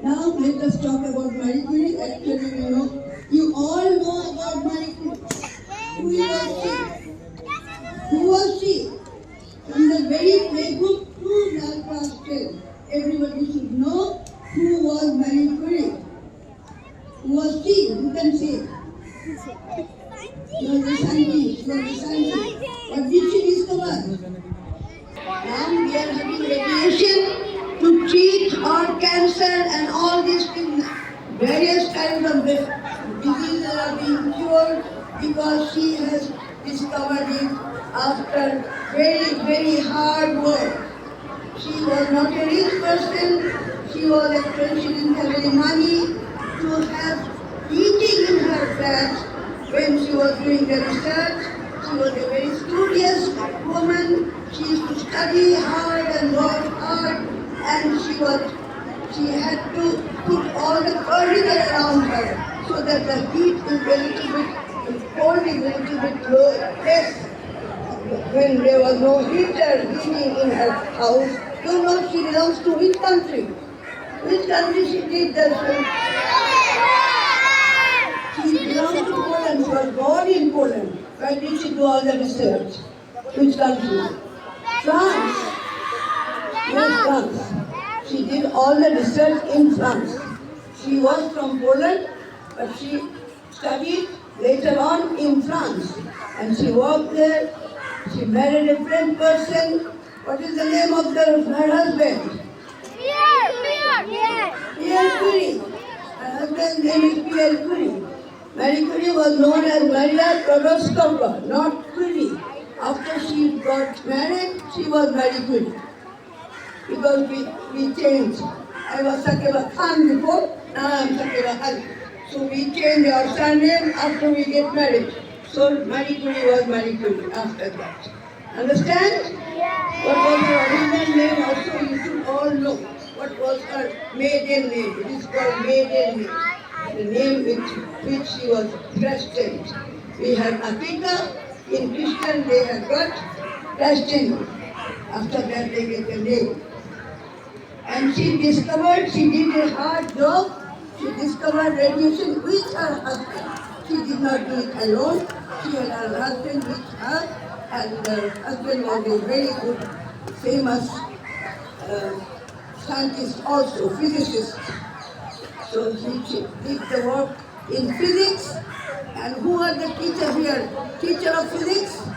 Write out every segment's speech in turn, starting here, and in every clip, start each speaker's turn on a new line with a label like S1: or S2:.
S1: Now let us talk about Marie Curie. Actually, you all know about Marie Curie. Who was she? Who was she? From the very playbook to last till, everybody should know who was Marie Curie. Who was she? You can say. She was a scientist. She was a scientist. What did she discover? Now we are having radiation to treat heart cancer and all these things. Various kinds of diseases are being cured because she has discovered it after very, very hard work. She was not a rich person. She was actually, she didn't have any money to have eating in her flat when she was doing the research. She was a very studious woman. She used to study hard and work hard, and she had to put all the furniture around her so that the heat is a little bit, cold is a little bit less. When there was no heater heating in her house, you know she belongs to which country? Which country she did that? She belongs to Poland. She was born in Poland. Where did she do all the research? Which country? France. Yes, France. She did all the research in France. She was from Poland, but she studied later on in France. And she worked there. She married a French person. What is the name of her husband? Pierre Curie. Her husband's name is Pierre Curie. Marie Curie was known as Maria Sklodowska, not Curie. After she got married, she was Marie Curie. Because we changed. I was Sakewa Khan before, now I am Sakewa Ali. So we changed our surname after we get married. So Marie Curie was Marie Curie after that. Understand? What was her original name also you should all know. What was her maiden name? It is called maiden name. The name with which she was christened. We have Akika. In Christian they have got Christian. After that they get the name. And she discovered, she did a hard job. She discovered radiation with her husband. She did not do it alone. She had her husband with her. And her husband was a very good, famous scientist also, physicist. So she did the work in physics. And who are the teachers here? Teacher of physics?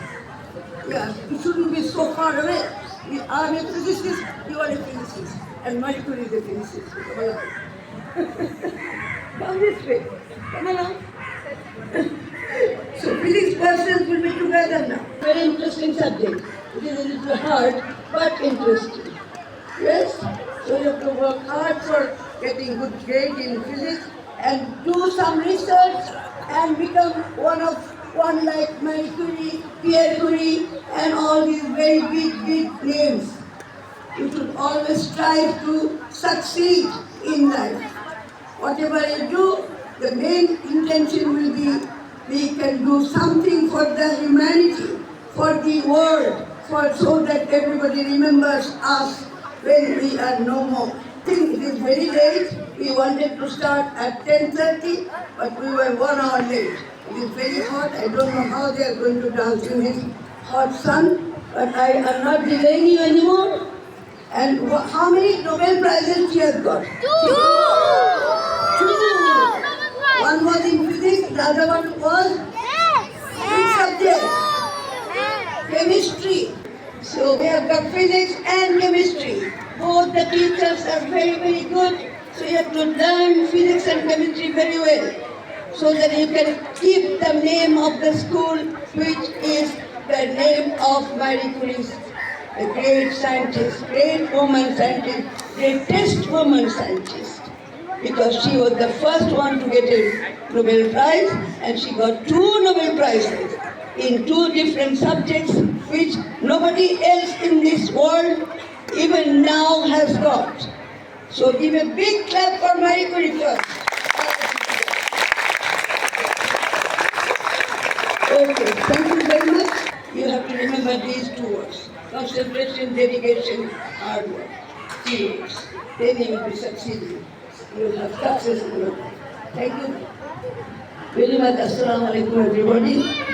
S1: Yeah, you shouldn't be so far away. We are a physicist, you are a physicist. And Marie Curie is a physicist. Come this way. Come along. So physics persons will be together now. Very interesting subject. It is a little hard, but interesting. Yes? So you have to work hard for getting good grade in physics and do some research and become one like Marie Curie, Pierre Curie, and all these very big names. You should always strive to succeed in life. Whatever you do, the main intention will be we can do something for the humanity, for the world, so that everybody remembers us when we are no more. I think it is very late. We wanted to start at 10:30, but we were 1 hour late. It is very hot. I don't know how they are going to dance in this hot sun, but I am not delaying you anymore. And how many Nobel Prizes she has got? Two! One was in physics, the other one was which subject? Chemistry. So we have got physics and chemistry. Both the teachers are very good. So you have to learn physics and chemistry very well, so that you can keep the name of the school, which is the name of Marie Curie, a great scientist, great woman scientist, greatest woman scientist. Because she was the first one to get a Nobel Prize, and she got 2 Nobel Prizes in 2 different subjects, which nobody else in this world even now has got. So give a big clap for Marie Curie first. Okay, thank you very much. You have to remember these 2 words: concentration, dedication, hard work. 3 words. Then you will be succeeding. you have successful. Thank you very much. Assalamu alaikum everybody.